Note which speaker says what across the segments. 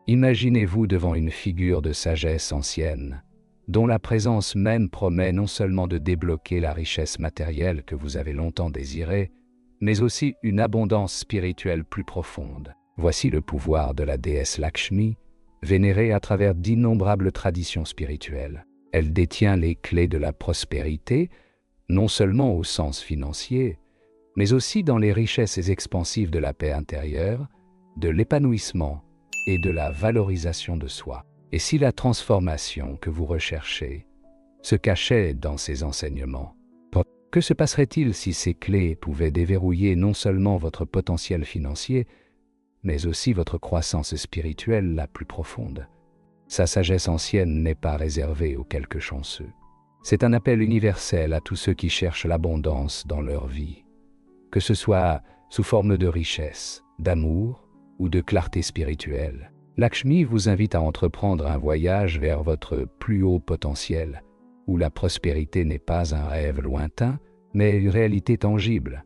Speaker 1: Imaginez-vous devant une figure de sagesse ancienne, dont la présence même promet non seulement de débloquer la richesse matérielle que vous avez longtemps désirée, mais aussi une abondance spirituelle plus profonde. Voici le pouvoir de la déesse Lakshmi, vénérée à travers d'innombrables traditions spirituelles. Elle détient les clés de la prospérité, non seulement au sens financier, mais aussi dans les richesses expansives de la paix intérieure, de l'épanouissement et de la valorisation de soi. Et si la transformation que vous recherchez se cachait dans ces enseignements, que se passerait-il si ces clés pouvaient déverrouiller non seulement votre potentiel financier, mais aussi votre croissance spirituelle la plus profonde? Sa sagesse ancienne n'est pas réservée aux quelques chanceux. C'est un appel universel à tous ceux qui cherchent l'abondance dans leur vie, que ce soit sous forme de richesse, d'amour ou de clarté spirituelle. Lakshmi vous invite à entreprendre un voyage vers votre plus haut potentiel, où la prospérité n'est pas un rêve lointain, mais une réalité tangible.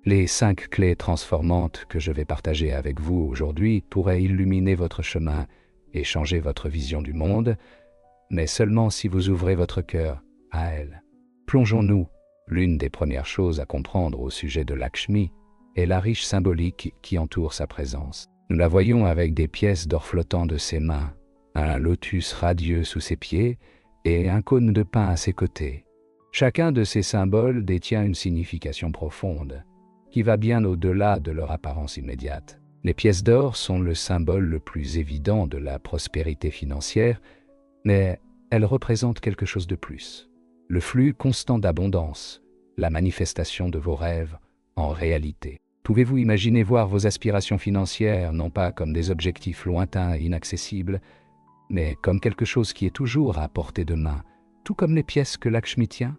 Speaker 1: Les 5 clés transformantes que je vais partager avec vous aujourd'hui pourraient illuminer votre chemin et changer votre vision du monde, mais seulement si vous ouvrez votre cœur à elles. Plongeons-nous. L'une des premières choses à comprendre au sujet de Lakshmi est la riche symbolique qui entoure sa présence. Nous la voyons avec des pièces d'or flottant de ses mains, un lotus radieux sous ses pieds et un cône de pain à ses côtés. Chacun de ces symboles détient une signification profonde, qui va bien au-delà de leur apparence immédiate. Les pièces d'or sont le symbole le plus évident de la prospérité financière, mais elles représentent quelque chose de plus. Le flux constant d'abondance, la manifestation de vos rêves en réalité. Pouvez-vous imaginer voir vos aspirations financières non pas comme des objectifs lointains et inaccessibles, mais comme quelque chose qui est toujours à portée de main, tout comme les pièces que Lakshmi tient?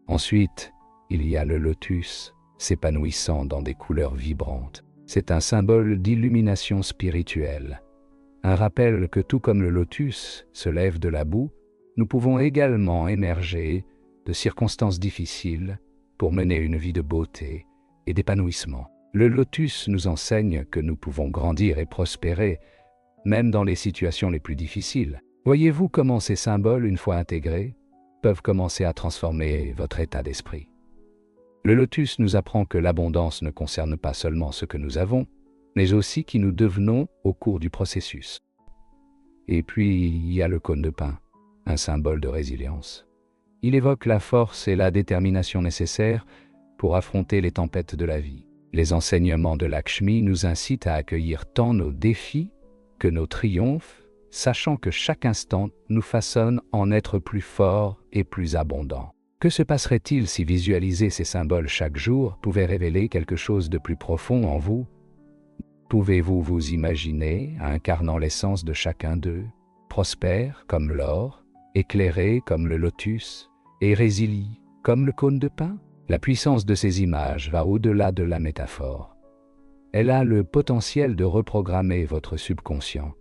Speaker 1: Ensuite, il y a le lotus, s'épanouissant dans des couleurs vibrantes. C'est un symbole d'illumination spirituelle, un rappel que tout comme le lotus se lève de la boue, nous pouvons également émerger de circonstances difficiles pour mener une vie de beauté et d'épanouissement. Le lotus nous enseigne que nous pouvons grandir et prospérer, même dans les situations les plus difficiles. Voyez-vous comment ces symboles, une fois intégrés, peuvent commencer à transformer votre état d'esprit. Le lotus nous apprend que l'abondance ne concerne pas seulement ce que nous avons, mais aussi qui nous devenons au cours du processus. Et puis, il y a le cône de pain, un symbole de résilience. Il évoque la force et la détermination nécessaires pour affronter les tempêtes de la vie. Les enseignements de Lakshmi nous incitent à accueillir tant nos défis que nos triomphes, sachant que chaque instant nous façonne en être plus forts et plus abondants. Que se passerait-il si visualiser ces symboles chaque jour pouvait révéler quelque chose de plus profond en vous? Pouvez-vous vous imaginer incarnant l'essence de chacun d'eux, prospère comme l'or, éclairé comme le lotus et résilient comme le cône de pain? La puissance de ces images va au-delà de la métaphore. Elle a le potentiel de reprogrammer votre subconscient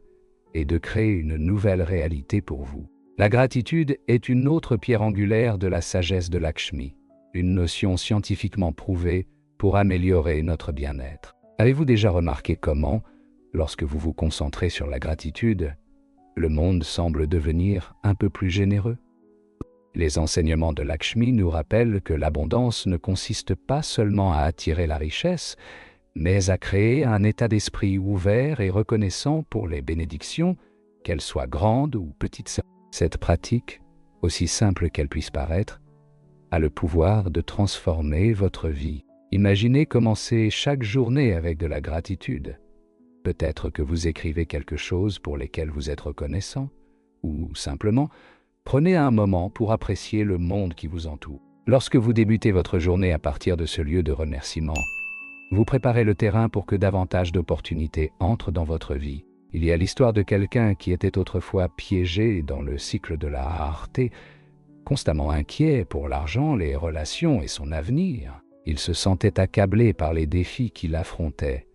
Speaker 1: et de créer une nouvelle réalité pour vous. La gratitude est une autre pierre angulaire de la sagesse de Lakshmi, une notion scientifiquement prouvée pour améliorer notre bien-être. Avez-vous déjà remarqué comment, lorsque vous vous concentrez sur la gratitude, le monde semble devenir un peu plus généreux? Les enseignements de Lakshmi nous rappellent que l'abondance ne consiste pas seulement à attirer la richesse, mais à créer un état d'esprit ouvert et reconnaissant pour les bénédictions, qu'elles soient grandes ou petites. Cette pratique, aussi simple qu'elle puisse paraître, a le pouvoir de transformer votre vie. Imaginez commencer chaque journée avec de la gratitude. Peut-être que vous écrivez quelque chose pour lequel vous êtes reconnaissant, ou simplement, prenez un moment pour apprécier le monde qui vous entoure. Lorsque vous débutez votre journée à partir de ce lieu de remerciement, vous préparez le terrain pour que davantage d'opportunités entrent dans votre vie. Il y a l'histoire de quelqu'un qui était autrefois piégé dans le cycle de la rareté, constamment inquiet pour l'argent, les relations et son avenir. Il se sentait accablé par les défis qu'il affrontait.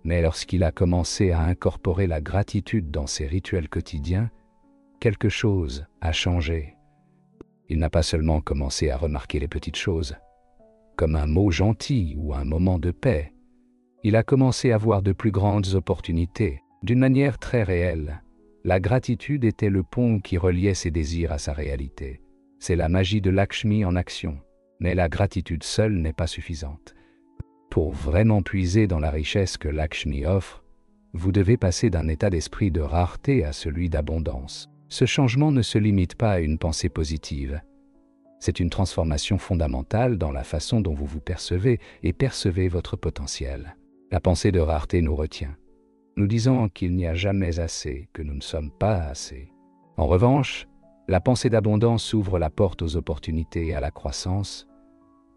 Speaker 1: Mais lorsqu'il a commencé à incorporer la gratitude dans ses rituels quotidiens, quelque chose a changé. Il n'a pas seulement commencé à remarquer les petites choses, comme un mot gentil ou un moment de paix. Il a commencé à voir de plus grandes opportunités. D'une manière très réelle, la gratitude était le pont qui reliait ses désirs à sa réalité. C'est la magie de Lakshmi en action, mais la gratitude seule n'est pas suffisante. Pour vraiment puiser dans la richesse que Lakshmi offre, vous devez passer d'un état d'esprit de rareté à celui d'abondance. Ce changement ne se limite pas à une pensée positive. C'est une transformation fondamentale dans la façon dont vous vous percevez et percevez votre potentiel. La pensée de rareté nous retient, nous disant qu'il n'y a jamais assez, que nous ne sommes pas assez. En revanche, la pensée d'abondance ouvre la porte aux opportunités et à la croissance,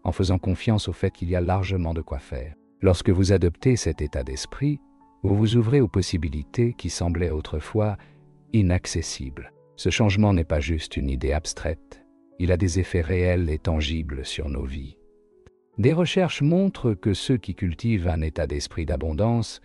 Speaker 1: en faisant confiance au fait qu'il y a largement de quoi faire. Lorsque vous adoptez cet état d'esprit, vous vous ouvrez aux possibilités qui semblaient autrefois inaccessibles. Ce changement n'est pas juste une idée abstraite, il a des effets réels et tangibles sur nos vies. Des recherches montrent que ceux qui cultivent un état d'esprit d'abondance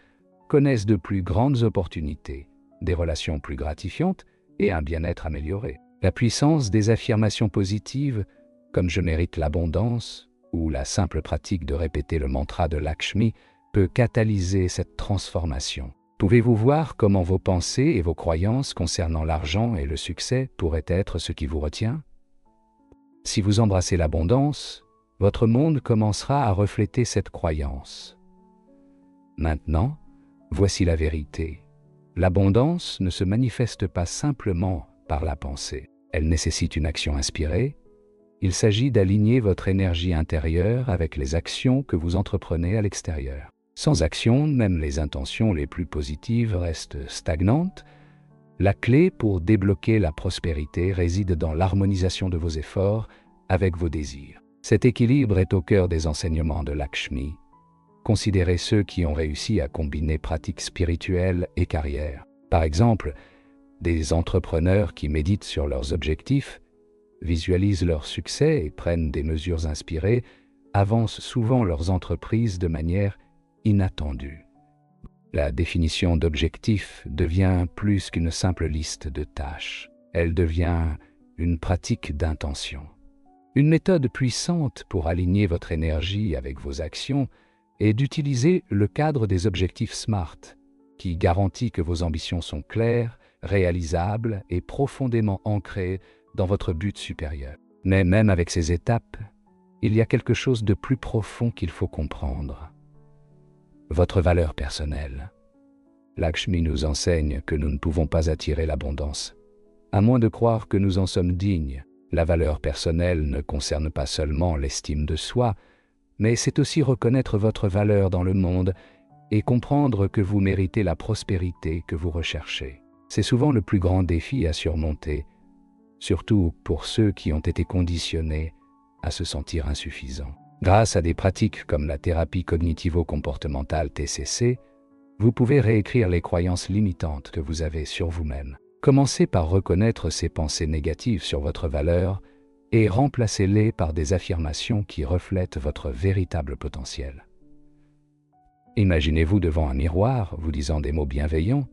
Speaker 1: connaissent de plus grandes opportunités, des relations plus gratifiantes et un bien-être amélioré. La puissance des affirmations positives, comme « je mérite l'abondance » ou la simple pratique de répéter le mantra de Lakshmi, peut catalyser cette transformation. Pouvez-vous voir comment vos pensées et vos croyances concernant l'argent et le succès pourraient être ce qui vous retient? Si vous embrassez l'abondance, votre monde commencera à refléter cette croyance. Maintenant, voici la vérité. L'abondance ne se manifeste pas simplement par la pensée. Elle nécessite une action inspirée. Il s'agit d'aligner votre énergie intérieure avec les actions que vous entreprenez à l'extérieur. Sans action, même les intentions les plus positives restent stagnantes. La clé pour débloquer la prospérité réside dans l'harmonisation de vos efforts avec vos désirs. Cet équilibre est au cœur des enseignements de Lakshmi. Considérez ceux qui ont réussi à combiner pratiques spirituelles et carrière. Par exemple, des entrepreneurs qui méditent sur leurs objectifs, visualisent leur succès et prennent des mesures inspirées, avancent souvent leurs entreprises de manière inattendue. La définition d'objectif devient plus qu'une simple liste de tâches. Elle devient une pratique d'intention. Une méthode puissante pour aligner votre énergie avec vos actions est d'utiliser le cadre des objectifs SMART, qui garantit que vos ambitions sont claires, réalisables et profondément ancrées dans votre but supérieur. Mais même avec ces étapes, il y a quelque chose de plus profond qu'il faut comprendre. Votre valeur personnelle. Lakshmi nous enseigne que nous ne pouvons pas attirer l'abondance, à moins de croire que nous en sommes dignes. La valeur personnelle ne concerne pas seulement l'estime de soi, mais c'est aussi reconnaître votre valeur dans le monde et comprendre que vous méritez la prospérité que vous recherchez. C'est souvent le plus grand défi à surmonter, surtout pour ceux qui ont été conditionnés à se sentir insuffisants. Grâce à des pratiques comme la thérapie cognitivo-comportementale TCC, vous pouvez réécrire les croyances limitantes que vous avez sur vous-même. Commencez par reconnaître ces pensées négatives sur votre valeur et remplacez-les par des affirmations qui reflètent votre véritable potentiel. Imaginez-vous devant un miroir, vous disant des mots bienveillants,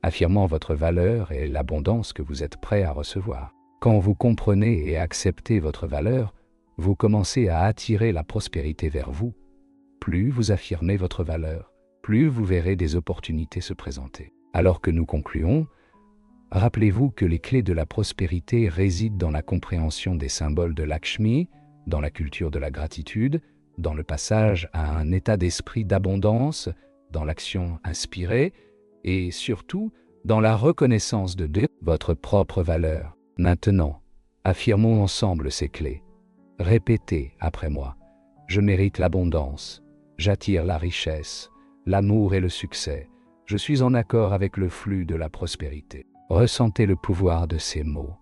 Speaker 1: affirmant votre valeur et l'abondance que vous êtes prêt à recevoir. Quand vous comprenez et acceptez votre valeur, vous commencez à attirer la prospérité vers vous. Plus vous affirmez votre valeur, plus vous verrez des opportunités se présenter. Alors que nous concluons, rappelez-vous que les clés de la prospérité résident dans la compréhension des symboles de Lakshmi, dans la culture de la gratitude, dans le passage à un état d'esprit d'abondance, dans l'action inspirée et surtout dans la reconnaissance de votre propre valeur. Maintenant, affirmons ensemble ces clés. Répétez après moi. Je mérite l'abondance, j'attire la richesse, l'amour et le succès. Je suis en accord avec le flux de la prospérité. Ressentez le pouvoir de ces mots.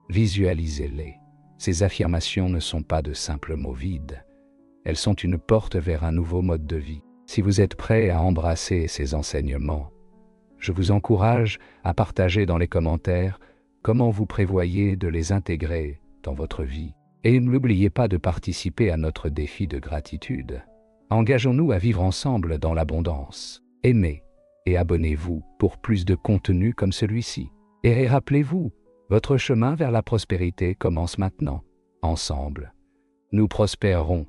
Speaker 1: Visualisez-les. Ces affirmations ne sont pas de simples mots vides. Elles sont une porte vers un nouveau mode de vie. Si vous êtes prêt à embrasser ces enseignements, je vous encourage à partager dans les commentaires comment vous prévoyez de les intégrer dans votre vie. Et n'oubliez pas de participer à notre défi de gratitude. Engageons-nous à vivre ensemble dans l'abondance. Aimez et abonnez-vous pour plus de contenu comme celui-ci. Et rappelez-vous, votre chemin vers la prospérité commence maintenant. Ensemble, nous prospérerons